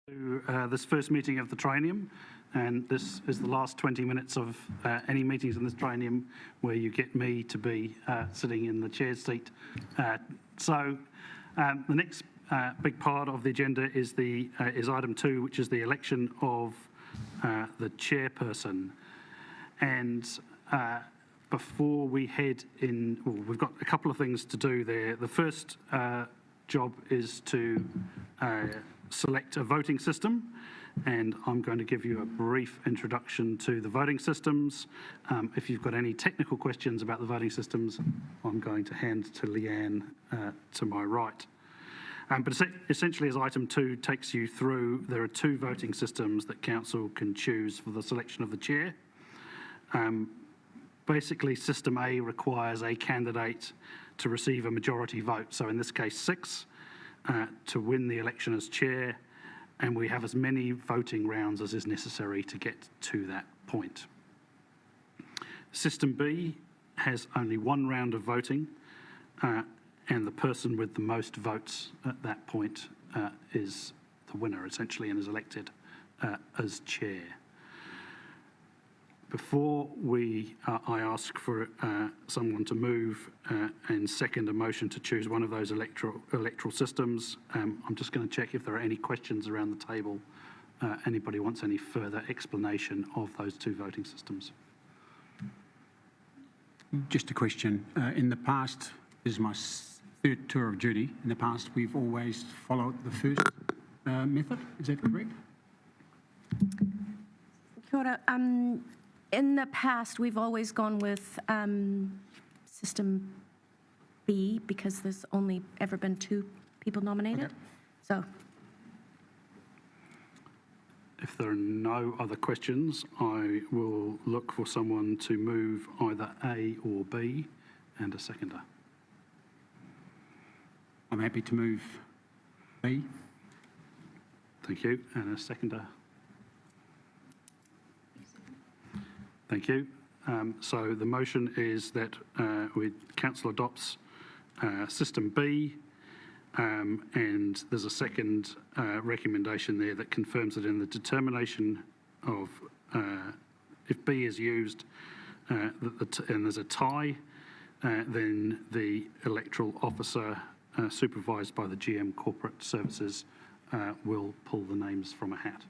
To this first meeting of the Triennium, and this is the last 20 minutes of any meetings in this Triennium where you get me to be sitting in the chair's seat. So the next big part of the agenda is item 2, which is the election of the chairperson. And before we head in, well, we've got a couple of things to do there. The first job is to select a voting system, and I'm going to give you a brief introduction to the voting systems. If you've got any technical questions about the voting systems, I'm going to hand to Leanne to my right. But essentially, as item 2 takes you through, there are 2 voting systems that council can choose for the selection of the chair. Basically, system A requires a candidate to receive a majority vote, so in this case 6, to win the election as chair, and we have as many voting rounds as is necessary to get to that point. System B has only 1 round of voting, and the person with the most votes at that point is the winner, essentially, and is elected as chair. Before I ask for someone to move and second a motion to choose one of those electoral systems, I'm just going to check if there are any questions around the table. Anybody wants any further explanation of those 2 voting systems? Just a question. In the past, this is my 3rd tour of duty. In the past, we've always followed the first method. Is that correct? Kia ora. In the past, we've always gone with system B because there's only ever been 2 people nominated. Okay. So, if there are no other questions, I will look for someone to move either A or B and a seconder. I'm happy to move B. Thank you. And a seconder. Thank you. So the motion is that council adopts system B, and there's a second recommendation there that confirms that in the determination of if B is used and there's a tie, then the electoral officer supervised by the GM Corporate Services will pull the names from a hat.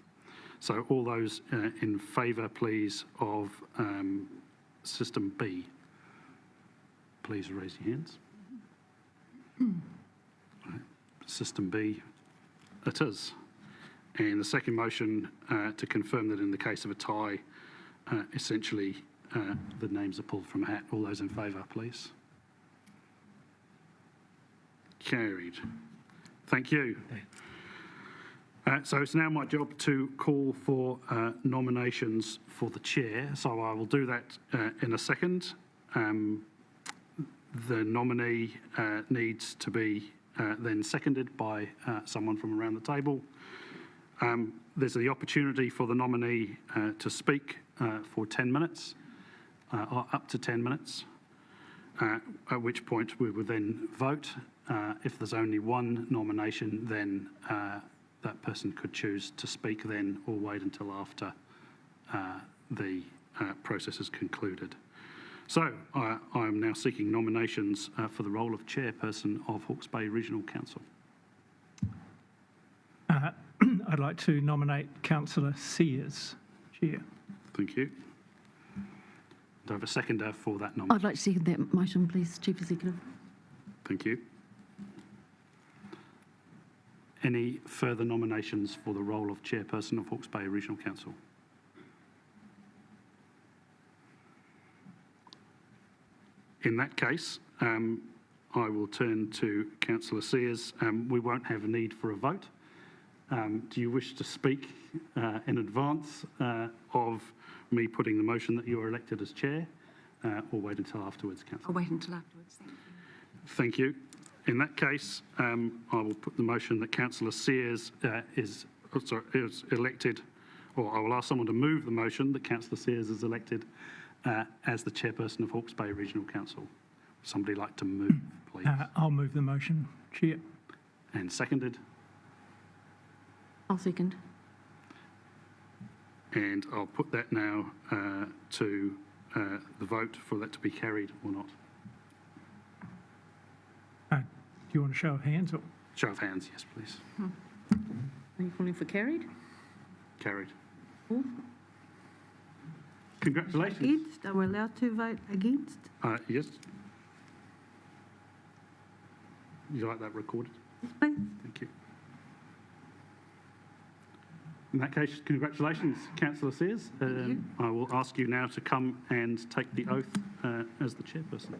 So all those in favour, please, of system B, please raise your hands. Right. System B it is. And the second motion to confirm that in the case of a tie, essentially the names are pulled from a hat. All those in favour, please. Carried. Thank you. So it's now my job to call for nominations for the chair. So I will do that in a second. The nominee needs to be then seconded by someone from around the table. There's the opportunity for the nominee to speak for 10 minutes, or up to 10 minutes, at which point we will then vote. If there's only one nomination, then that person could choose to speak then or wait until after the process is concluded. So I am now seeking nominations for the role of chairperson of Hawke's Bay Regional Council. I'd like to nominate Councillor Sears, Chair. Thank you. Do I have a seconder for that nomination? I'd like to second that motion, please, Chief Executive. Thank you. Any further nominations for the role of chairperson of Hawke's Bay Regional Council? In that case, I will turn to Councillor Sears. We won't have a need for a vote. Do you wish to speak in advance of me putting the motion that you are elected as chair, or wait until afterwards, Councillor? I'll wait until afterwards, thank you. Thank you. In that case, I will put the motion that Councillor Sears is elected, or I will ask someone to move the motion that Councillor Sears is elected as the chairperson of Hawke's Bay Regional Council. Would somebody like to move, please? I'll move the motion, Chair. And seconded? I'll second. And I'll put that now to the vote for that to be carried or not. Do you want a show of hands or? Show of hands, yes, please. Are you calling for carried? Carried. All? Congratulations. Against? Are we allowed to vote against? Yes. You like that recorded? Please. Thank you. In that case, congratulations, Councillor Sears. I will ask you now to come and take the oath as the chairperson.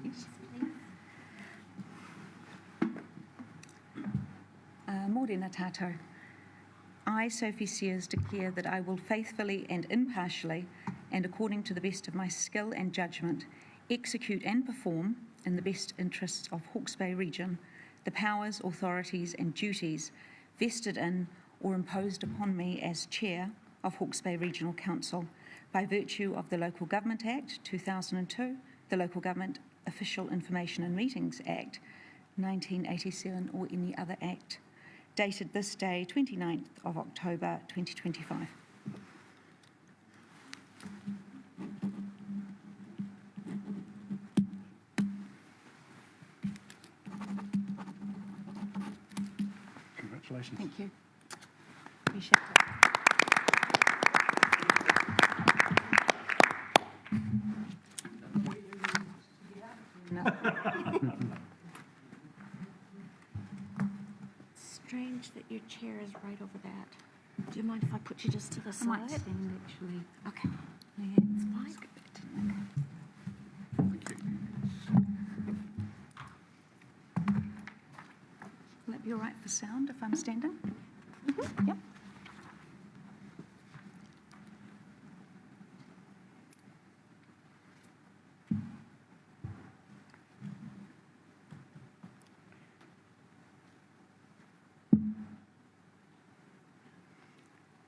Yes. Morena tātou. I, Sophie Sears, declare that I will faithfully and impartially, and according to the best of my skill and judgment, execute and perform, in the best interests of Hawke's Bay region, the powers, authorities and duties vested in or imposed upon me as Chair of Hawke's Bay Regional Council by virtue of the Local Government Act 2002, the Local Government Official Information and Meetings Act 1987 or any other act, dated this day, 29th of October 2025. Congratulations. Thank you. Appreciate it. Strange that your chair is right over that. Do you mind if I put you just to the I might side? stand actually. Okay. Yeah, It's fine. Thank you. Will that be all right for sound if I'm standing? Yep.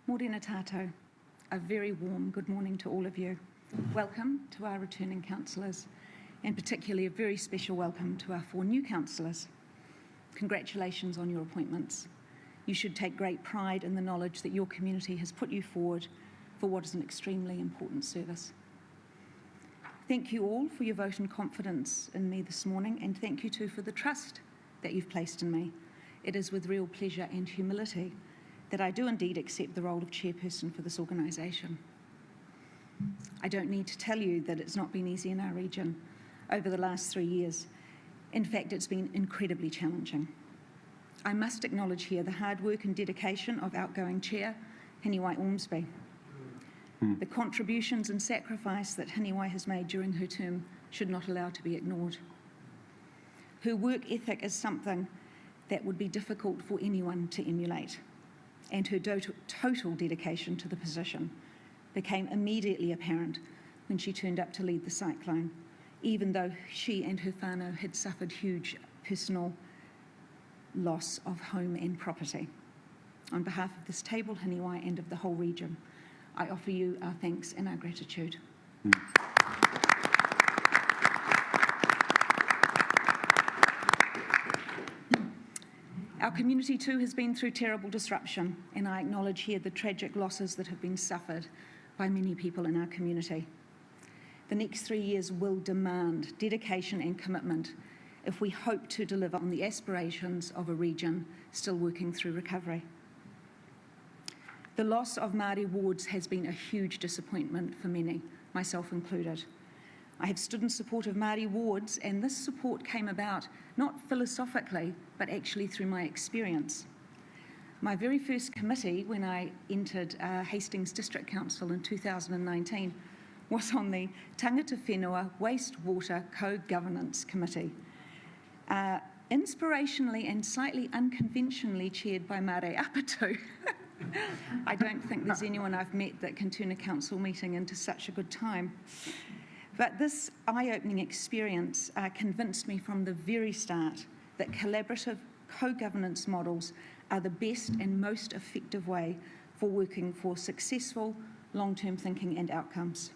Morena tātou. A very warm good morning to all of you. Welcome to our returning councillors, and particularly a very special welcome to our 4 new councillors. Congratulations on your appointments. You should take great pride in the knowledge that your community has put you forward for what is an extremely important service. Thank you all for your vote and confidence in me this morning, and thank you too for the trust that you've placed in me. It is with real pleasure and humility that I do indeed accept the role of chairperson for this organisation. I don't need to tell you that it's not been easy in our region over the last 3 years. In fact, it's been incredibly challenging. I must acknowledge here the hard work and dedication of outgoing Chair, Hiniwai Ormsby. The contributions and sacrifice that Hiniwai has made during her term should not allow to be ignored. Her work ethic is something that would be difficult for anyone to emulate, and her total dedication to the position became immediately apparent when she turned up to lead the cyclone, even though she and her whānau had suffered huge personal loss of home and property. On behalf of this table, Hiniwai, and of the whole region, I offer you our thanks and our gratitude. Our community too has been through terrible disruption, and I acknowledge here the tragic losses that have been suffered by many people in our community. The next 3 years will demand dedication and commitment if we hope to deliver on the aspirations of a region still working through recovery. The loss of Māori wards has been a huge disappointment for many, myself included. I have stood in support of Māori wards, and this support came about not philosophically, but actually through my experience. My very first committee, when I entered Hastings District Council in 2019, was on the Tangata Whenua Wastewater Co-Governance Committee, inspirationally and slightly unconventionally chaired by Mare Apatu. I don't think there's anyone I've met that can turn a council meeting into such a good time. But this eye-opening experience convinced me from the very start that collaborative co-governance models are the best and most effective way for working for successful long-term thinking and outcomes.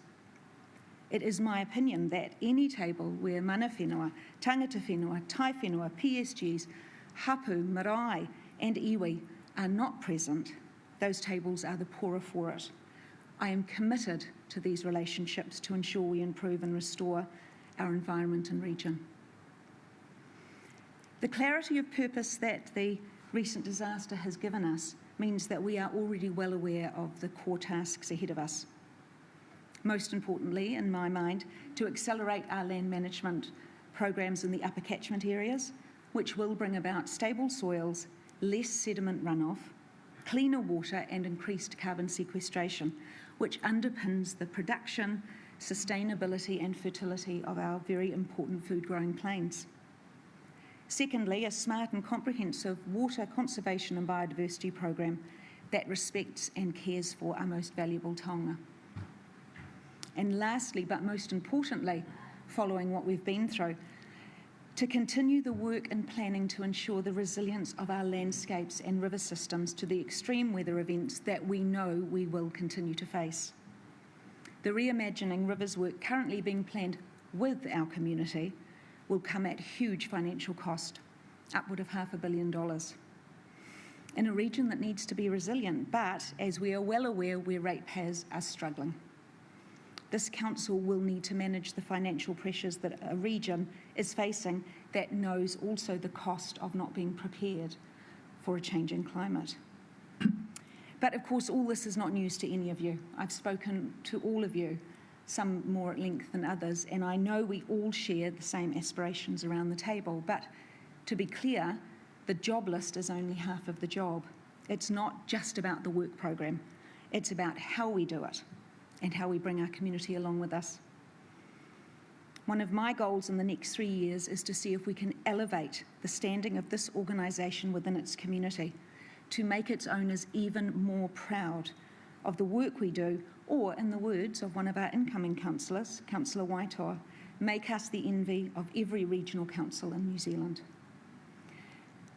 It is my opinion that any table where mana whenua, tangata whenua, tai whenua, PSGs, hapu, marae and iwi are not present, those tables are the poorer for it. I am committed to these relationships to ensure we improve and restore our environment and region. The clarity of purpose that the recent disaster has given us means that we are already well aware of the core tasks ahead of us. Most importantly, in my mind, to accelerate our land management programs in the upper catchment areas, which will bring about stable soils, less sediment runoff, cleaner water and increased carbon sequestration, which underpins the production, sustainability and fertility of our very important food-growing plains. Secondly, a smart and comprehensive water conservation and biodiversity program that respects and cares for our most valuable taonga. And lastly, but most importantly, following what we've been through, to continue the work and planning to ensure the resilience of our landscapes and river systems to the extreme weather events that we know we will continue to face. The Reimagining Rivers work currently being planned with our community will come at huge financial cost, upward of $500 million, in a region that needs to be resilient, but as we are well aware, where ratepayers are struggling. This council will need to manage the financial pressures that a region is facing that knows also the cost of not being prepared for a changing climate. But of course, all this is not news to any of you. I've spoken to all of you, some more at length than others, and I know we all share the same aspirations around the table. But to be clear, the job list is only half of the job. It's not just about the work program. It's about how we do it and how we bring our community along with us. One of my goals in the next 3 years is to see if we can elevate the standing of this organisation within its community, to make its owners even more proud of the work we do, or, in the words of one of our incoming councillors, Councillor Waitoa, make us the envy of every regional council in New Zealand.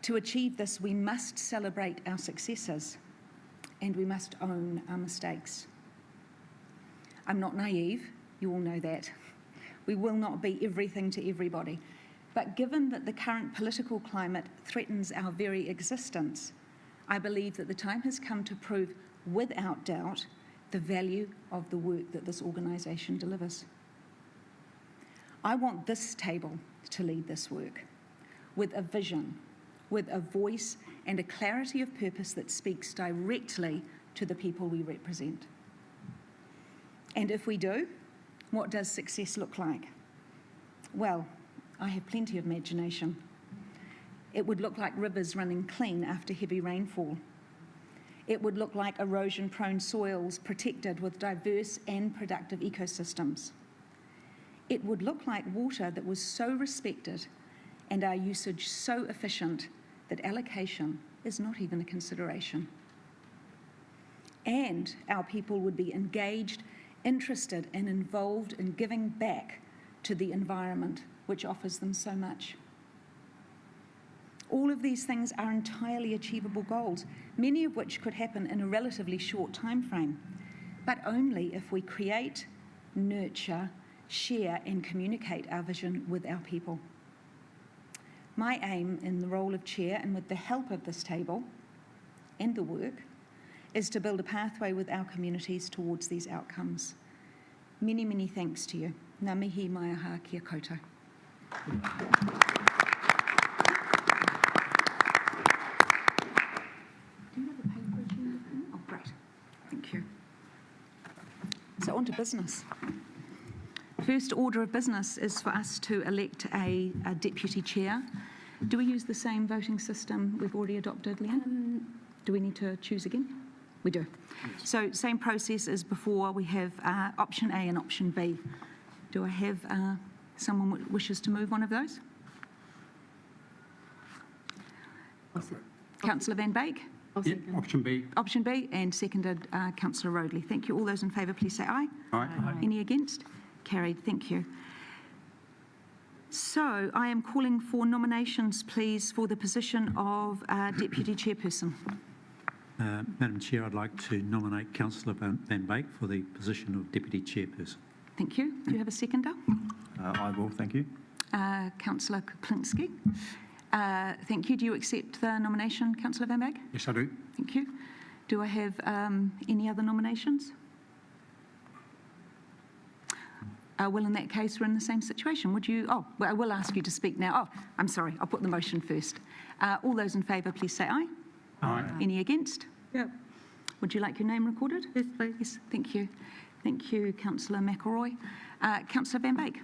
To achieve this, we must celebrate our successes and we must own our mistakes. I'm not naive, you all know that. We will not be everything to everybody. But given that the current political climate threatens our very existence, I believe that the time has come to prove without doubt the value of the work that this organisation delivers. I want this table to lead this work with a vision, with a voice and a clarity of purpose that speaks directly to the people we represent. And if we do, what does success look like? Well, I have plenty of imagination. It would look like rivers running clean after heavy rainfall. It would look like erosion-prone soils protected with diverse and productive ecosystems. It would look like water that was so respected and our usage so efficient that allocation is not even a consideration. And our people would be engaged, interested and involved in giving back to the environment which offers them so much. All of these things are entirely achievable goals, many of which could happen in a relatively short time frame, but only if we create, nurture, share and communicate our vision with our people. My aim in the role of chair and with the help of this table and the work is to build a pathway with our communities towards these outcomes. Many, many thanks to you. Ngā mihi mai aha kia koutou. Do you have a paper agenda? Oh, great. Thank you. So on to business. First order of business is for us to elect a deputy chair. Do we use the same voting system we've already adopted, Leanne? Do we need to choose again? We do. Yes. So same process as before. We have option A and option B. Do I have someone who wishes to move one of those? Councillor Van Beek? Yep, option B. Option B, and seconded Councillor Roadley. Thank you. All those in favour, please say aye. Aye. Any against? Carried. Thank you. So I am calling for nominations, please, for the position of Deputy Chairperson. Madam Chair, I'd like to nominate Councillor Van Beek for the position of Deputy Chairperson. Thank you. Do you have a seconder? I will, thank you. Councillor Kuplinski. Thank you. Do you accept the nomination, Councillor Van Beek? Yes, I do. Thank you. Do I have any other nominations? Well, in that case, we're in the same situation. Would you... Oh, well, I will ask you to speak now. Oh, I'm sorry. I'll put the motion first. All those in favour, please say aye. Aye. Any against? Yep. Would you like your name recorded? Yes, please. Yes, thank you. Thank you, Councillor McElroy. Councillor Van Beek.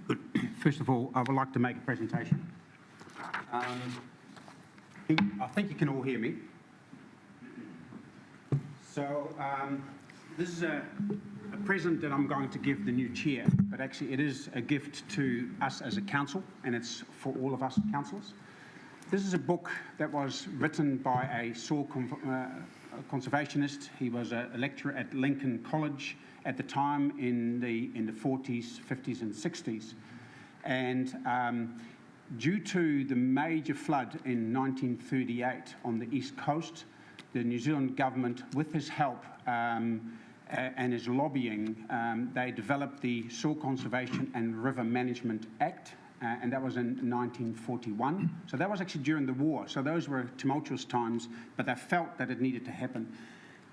Good. First of all, I would like to make a presentation. I think you can all hear me. So this is a present that I'm going to give the new chair, but actually it is a gift to us as a council, and it's for all of us councillors. This is a book that was written by a soil conservationist. He was a lecturer at Lincoln College at the time in the 40s, 50s and 60s. And due to the major flood in 1938 on the east coast, the New Zealand government, with his help and his lobbying, they developed the Soil Conservation and River Management Act, and that was in 1941. So that was actually during the war. So those were tumultuous times, but they felt that it needed to happen.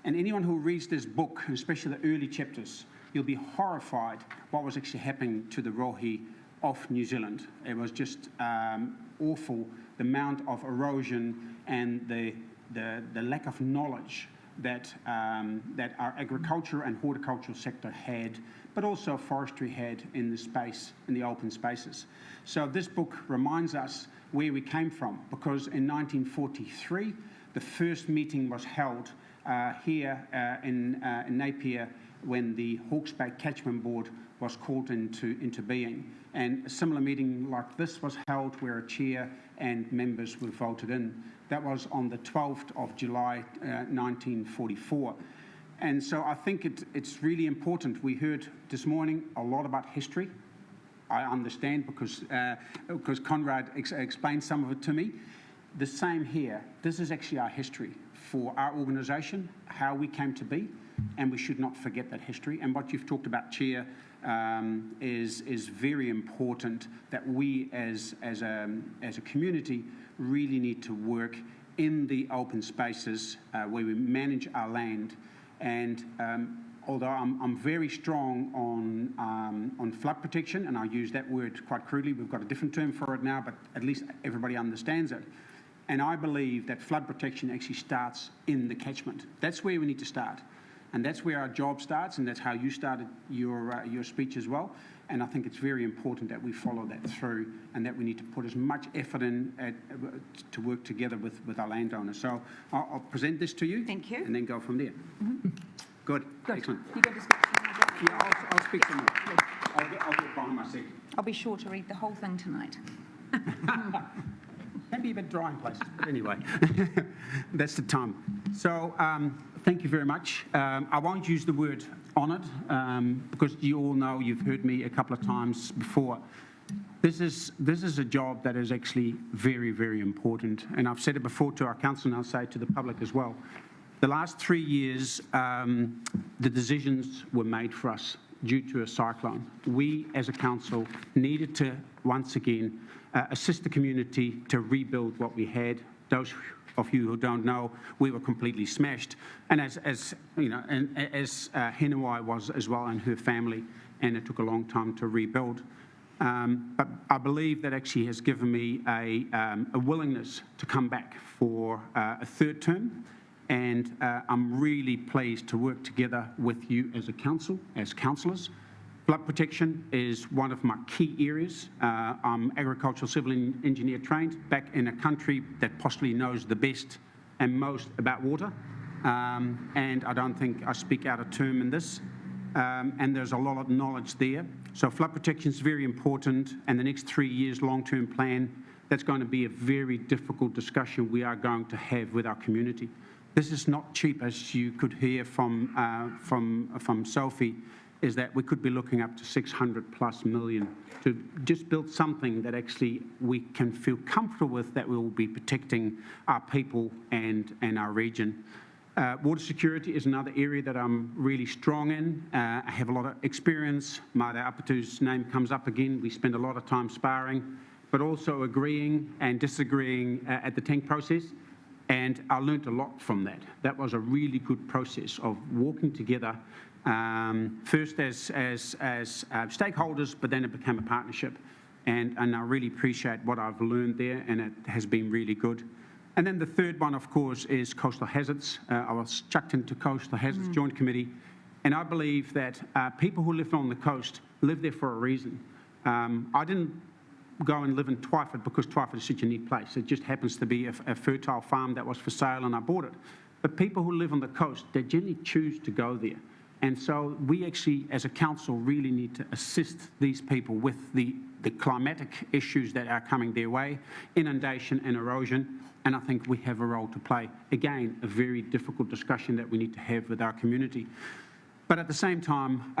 And anyone who reads this book, especially the early chapters, you'll be horrified what was actually happening to the rohe of New Zealand. It was just awful, the amount of erosion and the lack of knowledge that our agriculture and horticultural sector had, but also forestry had in the space, in the open spaces. So this book reminds us where we came from, because in 1943, the first meeting was held here in Napier when the Hawke's Bay Catchment Board was called into being. And a similar meeting like this was held where a chair and members were voted in. That was on the 12th of July 1944. And so I think it's really important. We heard this morning a lot about history. I understand because Conrad explained some of it to me. The same here. This is actually our history for our organisation, how we came to be, and we should not forget that history. And what you've talked about, Chair, is very important, that we as a community really need to work in the open spaces where we manage our land. And although I'm very strong on flood protection, and I use that word quite crudely, we've got a different term for it now, but at least everybody understands it. And I believe that flood protection actually starts in the catchment. That's where we need to start. And that's where our job starts, and that's how you started your speech as well. And I think it's very important that we follow that through, and that we need to put as much effort in to work together with our landowners. So I'll present this to you. Thank you. And then go from there. Mm-hmm. Good. Excellent. You go to speak to Yeah, I'll speak some more. I'll get behind my seat. I'll be sure to read the whole thing tonight. Can be a bit dry in places, but anyway, that's the time. So thank you very much. I won't use the word honoured because you all know, you've heard me a couple of times before. This is a job that is actually very, very important, and I've said it before to our council, and I'll say it to the public as well. The last 3 years, the decisions were made for us due to a cyclone. We, as a council, needed to once again assist the community to rebuild what we had. Those of you who don't know, we were completely smashed, and as you know, and as Henawai was as well, and her family, and it took a long time to rebuild. But I believe that actually has given me a willingness to come back for a third term, and I'm really pleased to work together with you as a council, as councillors. Flood protection is one of my key areas. I'm agricultural civil engineer trained, back in a country that possibly knows the best and most about water, and I don't think I speak out of term in this, and there's a lot of knowledge there. So flood protection is very important, and the next 3 years long-term plan, that's going to be a very difficult discussion we are going to have with our community. This is not cheap, as you could hear from Sophie. is that we could be looking up to 600+ million to just build something that actually we can feel comfortable with, that we will be protecting our people and our region. Water security is another area that I'm really strong in. I have a lot of experience. Mada Apatu's name comes up again. We spend a lot of time sparring, but also agreeing and disagreeing at the tank process. And I learnt a lot from that. That was a really good process of walking together, first as stakeholders, but then it became a partnership. And I really appreciate what I've learned there, and it has been really good. And then the third one, of course, is coastal hazards. I was chucked into Coastal Hazards Joint Committee, and I believe that people who live on the coast live there for a reason. I didn't go and live in Twyford because Twyford is such a neat place. It just happens to be a fertile farm that was for sale, and I bought it. But people who live on the coast, they generally choose to go there. And so we actually, as a council, really need to assist these people with the climatic issues that are coming their way, inundation and erosion, and I think we have a role to play. Again, a very difficult discussion that we need to have with our community. But at the same time,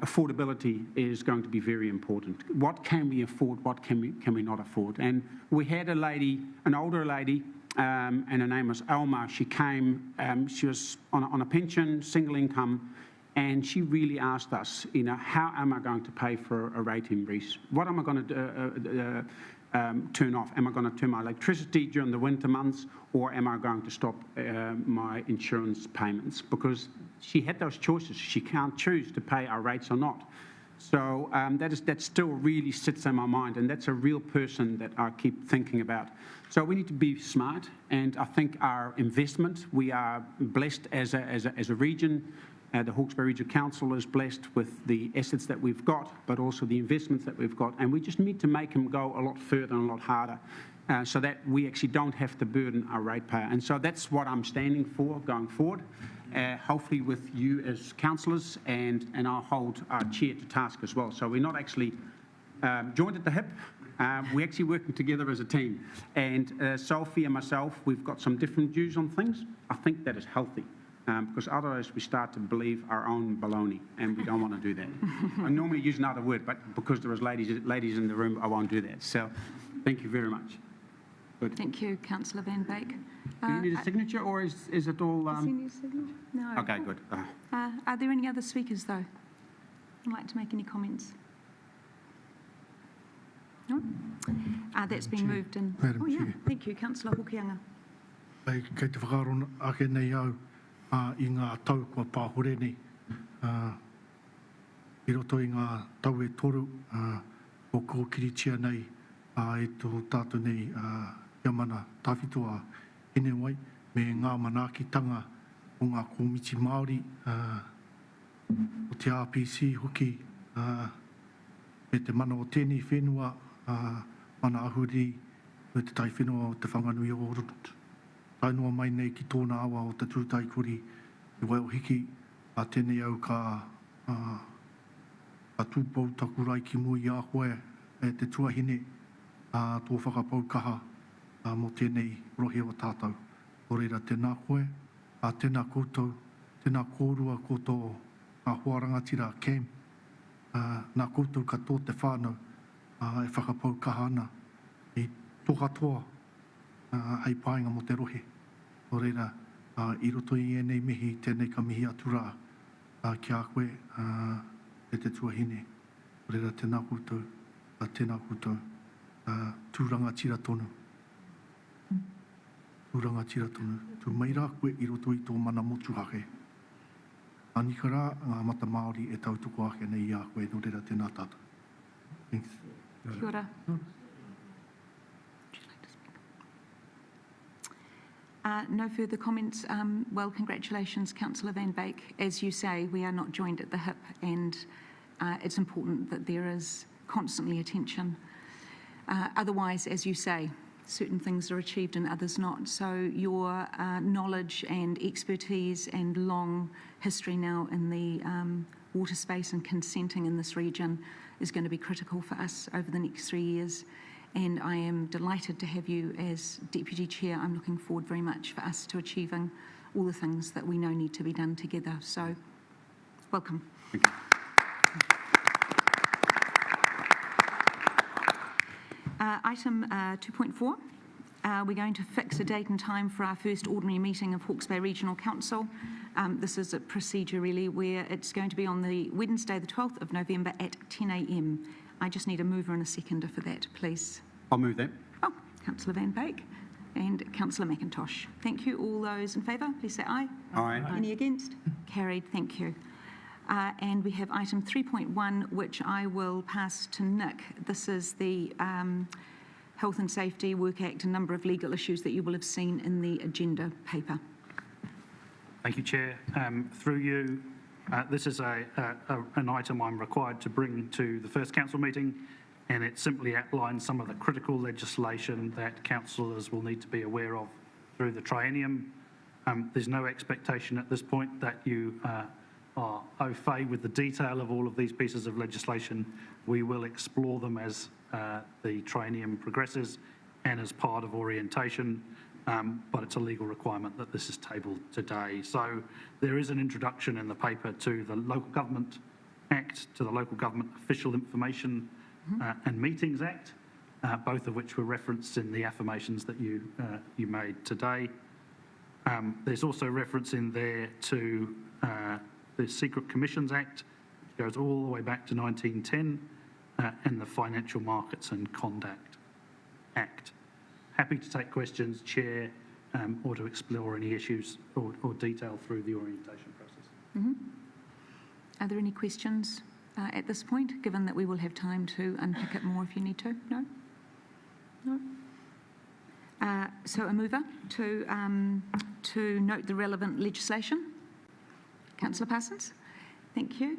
affordability is going to be very important. What can we afford? What can we not afford? And we had a lady, an older lady, and her name was Alma. She came, she was on a pension, single income, and she really asked us, you know, how am I going to pay for a rate increase? What am I going to turn off? Am I going to turn my electricity during the winter months, or am I going to stop my insurance payments? Because she had those choices. She can't choose to pay our rates or not. So that still really sits in my mind, and that's a real person that I keep thinking about. So we need to be smart, and I think our investment, we are blessed as a region. The Hawkesbury Regional Council is blessed with the assets that we've got, but also the investments that we've got, and we just need to make them go a lot further and a lot harder, so that we actually don't have to burden our ratepayer. And so that's what I'm standing for going forward, hopefully with you as councillors, and I'll hold our chair to task as well. So we're not actually joined at the hip. We're actually working together as a team. And Sophie and myself, we've got some different views on things. I think that is healthy. Because otherwise we start to believe our own baloney, and we don't want to do that. I normally use another word, but because there was ladies in the room, I won't do that. So thank you very much. Good. Thank you, Councillor Van Beek. Do you need a signature, or is it all... Does he need a signature? No. Okay, good. Are there any other speakers, though, who'd like to make any comments? No? That's been moved in. Madam Oh, yeah. Chair. Thank you, Councillor Hawke. Kei te whakaaro ake nei au I ngā tau kua pāhore nei. I roto I ngā tau e toru, o ko kiritia nei, e tō tātou nei, Iamana Tawhitoa ene wai, me ngā manaakitanga o ngā kōmiti Māori, o te RPC hoki, me te mana o tēnei whenua, mana ahuri, me te tai whenua o te whanganui o Orunut. Tainua mai nei ki tōna awa o te tūtai kuri i wai o hiki, a tēnei au ka tūpau taku rai ki mui a koe e te tuahine tō whakapau kaha mo tēnei rohe o tātou. O reira tēnā koe, tēnā koutou, tēnā kōrua ko tō hoarangatira Cam, nā koutou ka tō te whānau e whakapau kaha ana i tō katoa hei pāinga mo te rohe. O reira, I roto I enei mihi, tēnei ka mihi atura ki a koe e te tuahine. O reira, tēnā koutou, tūranga tira tonu. Tūranga tira tonu. Tu mai rā koe I roto I tō mana motu hake. Anika rā, ngā mata Māori e tautoko ake nei I a koe, no reira tēnā tātou. Thanks. Kia ora. No further comments. Well, congratulations, Councillor Van Beek. As you say, we are not joined at the hip, and it's important that there is constantly attention. Otherwise, as you say, certain things are achieved and others not. So your knowledge and expertise and long history now in the water space and consenting in this region is going to be critical for us over the next 3 years. And I am delighted to have you as Deputy Chair. I'm looking forward very much for us to achieving all the things that we know need to be done together. So, welcome. Thank you. Item 2.4, we're going to fix a date and time for our first ordinary meeting of Hawke's Bay Regional Council. This is a procedure really where it's going to be on the Wednesday the 12th of November at 10 a.m. I just need a mover and a seconder for that, please. I'll move that. Oh, Councillor Van Beek and Councillor McIntosh. Thank you. All those in favour, please say aye. Aye. Any against? Carried. Thank you. And we have item 3.1, which I will pass to Nick. This is the Health and Safety Work Act, a number of legal issues that you will have seen in the agenda paper. Thank you, Chair. Through you, this is an item I'm required to bring to the first council meeting, and it simply outlines some of the critical legislation that councillors will need to be aware of through the triennium. There's no expectation at this point that you are au fait with the detail of all of these pieces of legislation. We will explore them as the triennium progresses and as part of orientation, but it's a legal requirement that this is tabled today. So there is an introduction in the paper to the Local Government Act, to the Local Government Official Information and Meetings Act, both of which were referenced in the affirmations that you made today. There's also reference in there to the Secret Commissions Act, which goes all the way back to 1910, and the Financial Markets and Conduct Act. Happy to take questions, Chair, or to explore any issues or detail through the orientation process. Are there any questions at this point, given that we will have time to unpick it more if you need to? No? No? So a mover to note the relevant legislation. Councillor Parsons? Thank you.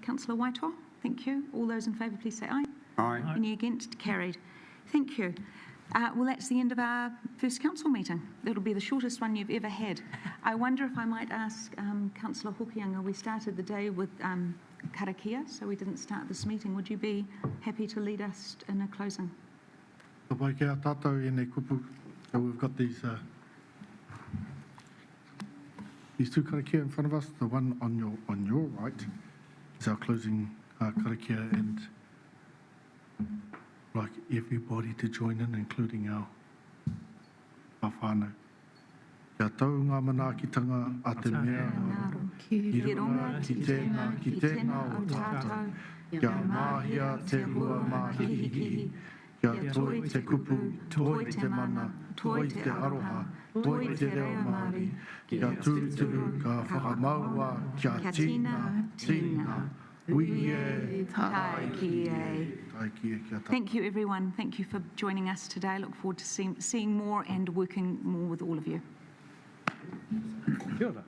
Councillor Whitehall? Thank you. All those in favour, please say aye. Aye. Any against? Carried. Thank you. Well, that's the end of our first council meeting. It'll be the shortest one you've ever had. I wonder if I might ask Councillor Hawke, we started the day with karakia, so we didn't start this meeting. Would you be happy to lead us in a closing? So we've got these two karakia in front of us. The one on your right is our closing karakia, and like everybody to join in, including our whānau. Kia tau ngā manaakitanga a te mea, ki runga, ki tēnā o tātou, kia māhia te hua māhihihi, kia toi te kupu, toi te mana, toi te aroha, toi te reo Māori, kia tūturu ka whakamaua, kia tina, uie, Tai ki e. Thank you, everyone. Thank you for joining us today. I look forward to seeing more and working more with all of you. Kia ora.